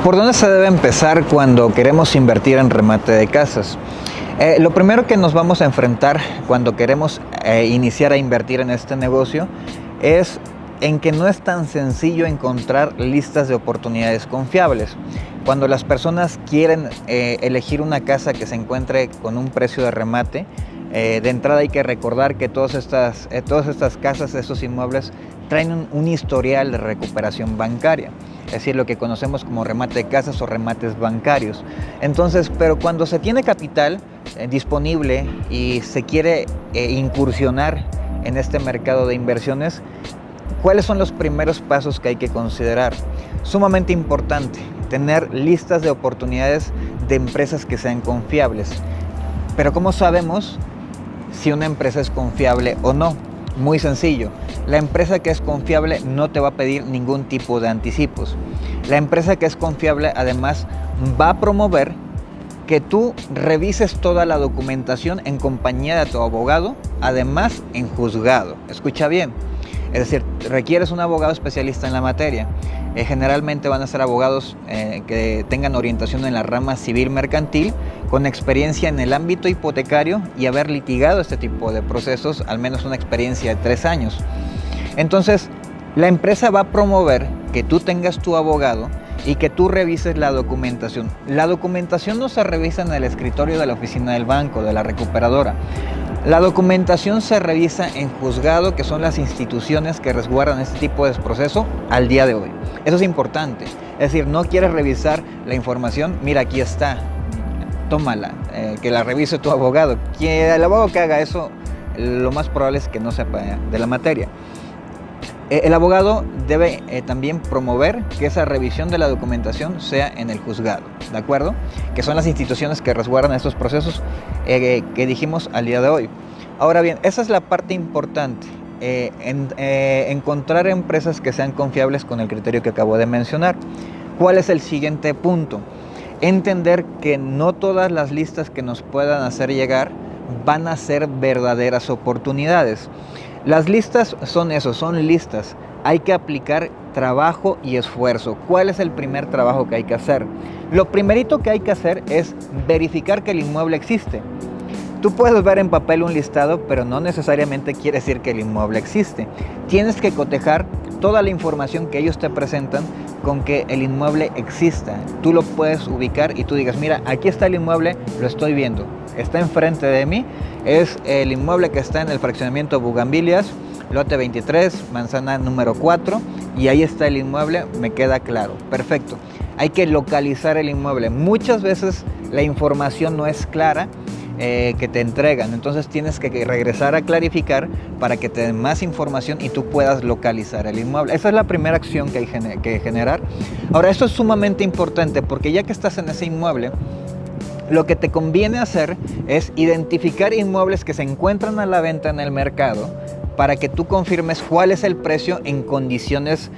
¿Por dónde se debe empezar cuando queremos invertir en remate de casas? Lo primero que nos vamos a enfrentar cuando queremos iniciar a invertir en este negocio es en que no es tan sencillo encontrar listas de oportunidades confiables. Cuando las personas quieren elegir una casa que se encuentre con un precio de remate, de entrada hay que recordar que todas estas casas, estos inmuebles, traen un historial de recuperación bancaria, es decir, lo que conocemos como remate de casas o remates bancarios. Entonces, pero cuando se tiene capital disponible y se quiere incursionar en este mercado de inversiones, ¿cuáles son los primeros pasos que hay que considerar? Sumamente importante, tener listas de oportunidades de empresas que sean confiables. Pero ¿cómo sabemos si una empresa es confiable o no? Muy sencillo, la empresa que es confiable no te va a pedir ningún tipo de anticipos. La empresa que es confiable además va a promover que tú revises toda la documentación en compañía de tu abogado, además en juzgado. Escucha bien, es decir, requieres un abogado especialista en la materia. Generalmente van a ser abogados que tengan orientación en la rama civil mercantil, con experiencia en el ámbito hipotecario y haber litigado este tipo de procesos, al menos una experiencia de 3 años. Entonces, la empresa va a promover que tú tengas tu abogado y que tú revises la documentación. La documentación no se revisa en el escritorio de la oficina del banco, de la recuperadora. La documentación se revisa en juzgado, que son las instituciones que resguardan este tipo de proceso al día de hoy. Eso es importante. Es decir, no quieres revisar la información, mira, aquí está, tómala, que la revise tu abogado. Que el abogado que haga eso, lo más probable es que no sepa de la materia. El abogado debe también promover que esa revisión de la documentación sea en el juzgado, ¿de acuerdo? Que son las instituciones que resguardan estos procesos que dijimos al día de hoy. Ahora bien, esa es la parte importante, encontrar empresas que sean confiables con el criterio que acabo de mencionar. ¿Cuál es el siguiente punto? Entender que no todas las listas que nos puedan hacer llegar van a ser verdaderas oportunidades. Las listas son eso, son listas. Hay que aplicar trabajo y esfuerzo. ¿Cuál es el primer trabajo que hay que hacer? Lo primerito que hay que hacer es verificar que el inmueble existe. Tú puedes ver en papel un listado, pero no necesariamente quiere decir que el inmueble existe. Tienes que cotejar toda la información que ellos te presentan con que el inmueble exista. Tú lo puedes ubicar y tú digas, mira, aquí está el inmueble, lo estoy viendo, está enfrente de mí, es el inmueble que está en el fraccionamiento Bugambilias, lote 23, manzana número 4, y ahí está el inmueble, me queda claro, perfecto. Hay que localizar el inmueble. Muchas veces la información no es clara que te entregan, entonces tienes que regresar a clarificar para que te den más información y tú puedas localizar el inmueble. Esa es la primera acción que hay que generar. Ahora, esto es sumamente importante porque ya que estás en ese inmueble, lo que te conviene hacer es identificar inmuebles que se encuentran a la venta en el mercado para que tú confirmes cuál es el precio en condiciones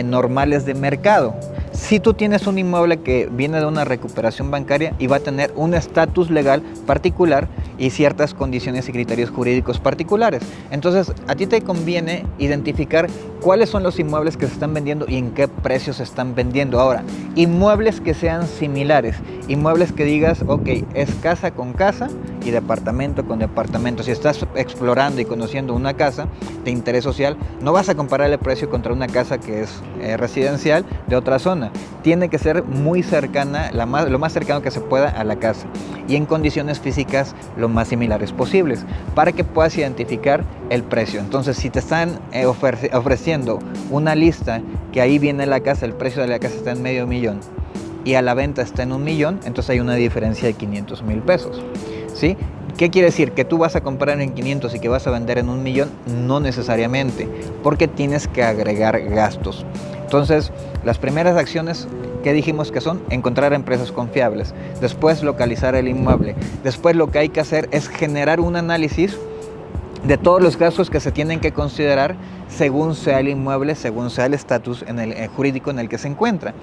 normales de mercado. Si tú tienes un inmueble que viene de una recuperación bancaria y va a tener un estatus legal particular y ciertas condiciones y criterios jurídicos particulares, entonces a ti te conviene identificar cuáles son los inmuebles que se están vendiendo y en qué precios se están vendiendo. Ahora, inmuebles que sean similares, inmuebles que digas, ok, es casa con casa y departamento con departamento. Si estás explorando y conociendo una casa de interés social, no vas a comparar el precio contra una casa que es residencial de otra zona. Tiene que ser muy cercana, lo más cercano que se pueda a la casa y en condiciones físicas lo más similares posibles para que puedas identificar el precio. Entonces, si te están ofreciendo una lista que ahí viene la casa, el precio de la casa está en $500,000 y a la venta está en $1,000,000, entonces hay una diferencia de 500,000 pesos, ¿sí? ¿Qué quiere decir? ¿Que tú vas a comprar en 500 y que vas a vender en $1,000,000? No necesariamente, porque tienes que agregar gastos. Entonces, las primeras acciones que dijimos que son encontrar empresas confiables, después localizar el inmueble, después lo que hay que hacer es generar un análisis de todos los gastos que se tienen que considerar según sea el inmueble, según sea el estatus jurídico en el que se encuentra.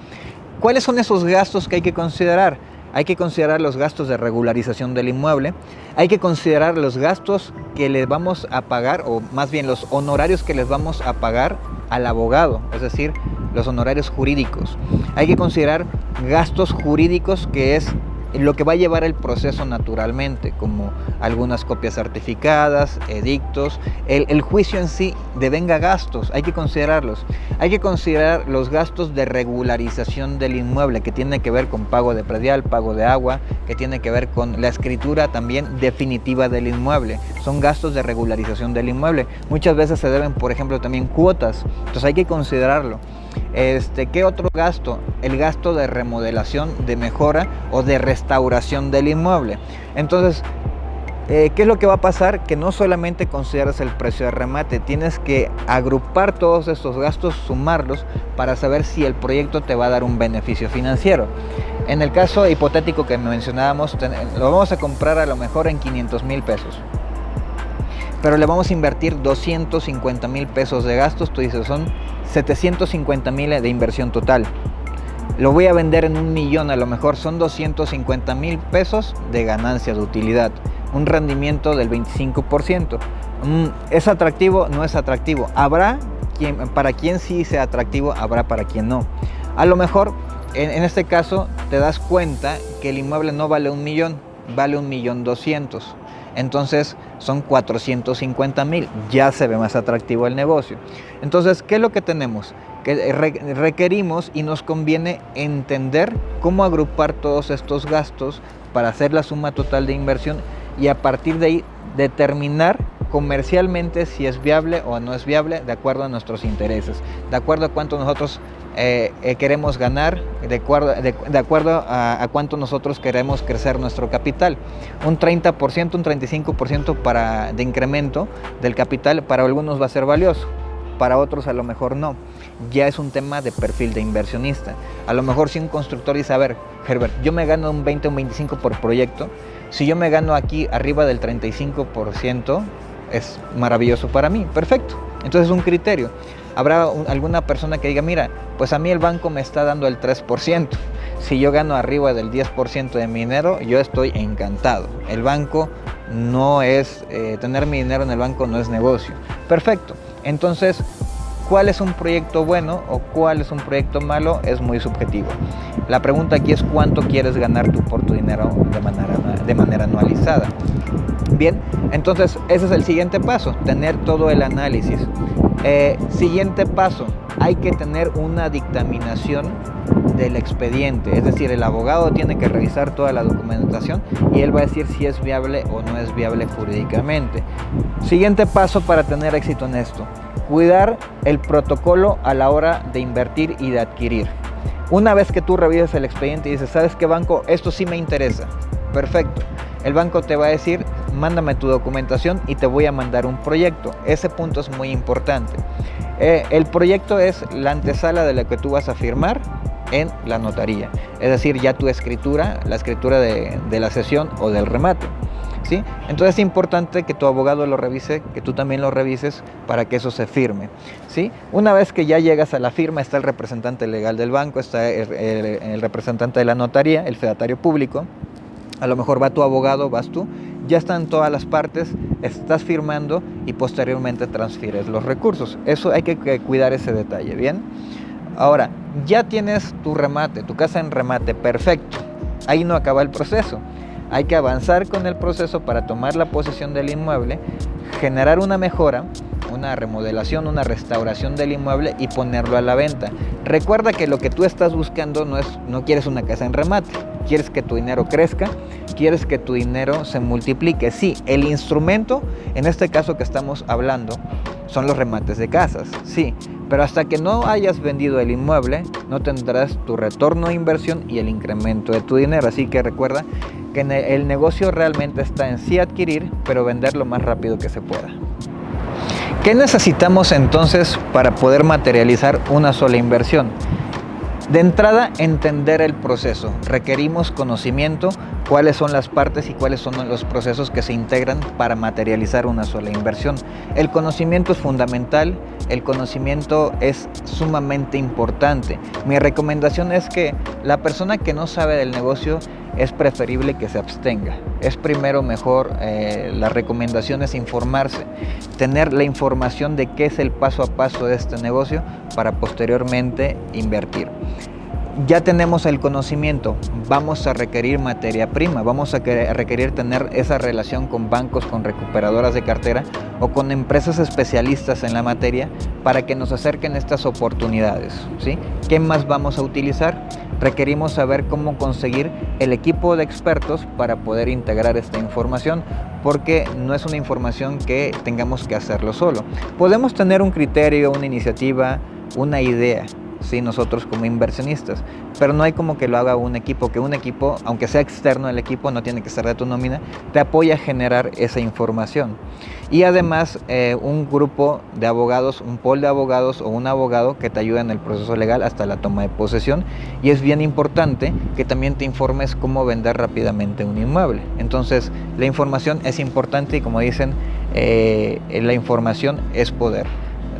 ¿Cuáles son esos gastos que hay que considerar? Hay que considerar los gastos de regularización del inmueble, hay que considerar los gastos que les vamos a pagar, o más bien los honorarios que les vamos a pagar al abogado, es decir, los honorarios jurídicos. Hay que considerar gastos jurídicos, que es lo que va a llevar el proceso naturalmente, como algunas copias certificadas, edictos. El juicio en sí devenga gastos, hay que considerarlos. Hay que considerar los gastos de regularización del inmueble, que tiene que ver con pago de predial, pago de agua, que tiene que ver con la escritura también definitiva del inmueble. Son gastos de regularización del inmueble. Muchas veces se deben, por ejemplo, también cuotas, entonces hay que considerarlo. ¿Qué otro gasto? El gasto de remodelación, de mejora o de restauración del inmueble. Entonces, ¿qué es lo que va a pasar? Que no solamente consideras el precio de remate, tienes que agrupar todos estos gastos, sumarlos para saber si el proyecto te va a dar un beneficio financiero. En el caso hipotético que mencionábamos, lo vamos a comprar a lo mejor en 500,000 pesos. Pero le vamos a invertir 250,000 pesos de gastos. Tú dices, son 750,000 de inversión total. Lo voy a vender en 1,000,000, a lo mejor son 250,000 pesos de ganancia de utilidad. Un rendimiento del 25%. ¿Es atractivo? No es atractivo. Habrá para quien sí sea atractivo, habrá para quien no. A lo mejor, en este caso, te das cuenta que el inmueble no vale 1,000,000, vale 1,200,000. Entonces son 450,000, ya se ve más atractivo el negocio. Entonces, ¿qué es lo que tenemos? Que requerimos y nos conviene entender cómo agrupar todos estos gastos para hacer la suma total de inversión y a partir de ahí determinar comercialmente si es viable o no es viable de acuerdo a nuestros intereses, de acuerdo a cuánto nosotros queremos ganar, de acuerdo a cuánto nosotros queremos crecer nuestro capital. Un 30%, un 35% de incremento del capital para algunos va a ser valioso, para otros a lo mejor no. Ya es un tema de perfil de inversionista. A lo mejor si un constructor dice, a ver, Herbert, yo me gano un 20 o un 25 por proyecto, si yo me gano aquí arriba del 35%, es maravilloso para mí, perfecto. Entonces es un criterio. Habrá alguna persona que diga, mira, pues a mí el banco me está dando el 3%. Si yo gano arriba del 10% de mi dinero, yo estoy encantado. El banco no es, tener mi dinero en el banco no es negocio. Perfecto. Entonces, ¿cuál es un proyecto bueno o cuál es un proyecto malo? Es muy subjetivo. La pregunta aquí es cuánto quieres ganar tú por tu dinero de manera anualizada. Bien, entonces ese es el siguiente paso, tener todo el análisis. Siguiente paso, hay que tener una dictaminación del expediente, es decir, el abogado tiene que revisar toda la documentación y él va a decir si es viable o no es viable jurídicamente. Siguiente paso para tener éxito en esto, cuidar el protocolo a la hora de invertir y de adquirir. Una vez que tú revisas el expediente y dices, ¿sabes qué, banco? Esto sí me interesa. Perfecto. El banco te va a decir, mándame tu documentación y te voy a mandar un proyecto. Ese punto es muy importante. El proyecto es la antesala de lo que tú vas a firmar en la notaría. Es decir, ya tu escritura, la escritura de la cesión o del remate. ¿Sí? Entonces es importante que tu abogado lo revise, que tú también lo revises para que eso se firme. ¿Sí? Una vez que ya llegas a la firma, está el representante legal del banco, está el representante de la notaría, el fedatario público. A lo mejor va tu abogado, vas tú, ya están todas las partes, estás firmando y posteriormente transfieres los recursos. Eso hay que cuidar ese detalle, ¿bien? Ahora, ya tienes tu remate, tu casa en remate, perfecto. Ahí no acaba el proceso. Hay que avanzar con el proceso para tomar la posesión del inmueble, generar una mejora, una remodelación, una restauración del inmueble y ponerlo a la venta. Recuerda que lo que tú estás buscando no quieres una casa en remate, quieres que tu dinero crezca, quieres que tu dinero se multiplique. Sí, el instrumento, en este caso que estamos hablando, son los remates de casas, sí, pero hasta que no hayas vendido el inmueble, no tendrás tu retorno de inversión y el incremento de tu dinero. Así que recuerda que el negocio realmente está en sí adquirir, pero vender lo más rápido que se pueda. ¿Qué necesitamos entonces para poder materializar una sola inversión? De entrada, entender el proceso. Requerimos conocimiento, cuáles son las partes y cuáles son los procesos que se integran para materializar una sola inversión. El conocimiento es fundamental, el conocimiento es sumamente importante. Mi recomendación es que la persona que no sabe del negocio es preferible que se abstenga. Es primero mejor, la recomendación es informarse, tener la información de qué es el paso a paso de este negocio para posteriormente invertir. Ya tenemos el conocimiento, vamos a requerir materia prima, vamos a requerir tener esa relación con bancos, con recuperadoras de cartera o con empresas especialistas en la materia para que nos acerquen estas oportunidades, ¿sí? ¿Qué más vamos a utilizar? Requerimos saber cómo conseguir el equipo de expertos para poder integrar esta información, porque no es una información que tengamos que hacerlo solo. Podemos tener un criterio, una iniciativa, una idea, sí, nosotros como inversionistas, pero no hay como que lo haga un equipo, que un equipo, aunque sea externo el equipo, no tiene que ser de tu nómina, te apoya a generar esa información. Y además un grupo de abogados, un pool de abogados o un abogado que te ayuda en el proceso legal hasta la toma de posesión. Y es bien importante que también te informes cómo vender rápidamente un inmueble. Entonces la información es importante y, como dicen, la información es poder.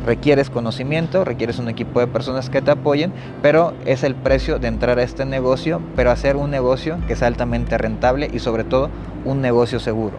Requieres conocimiento, requieres un equipo de personas que te apoyen, pero es el precio de entrar a este negocio, pero hacer un negocio que sea altamente rentable y sobre todo un negocio seguro.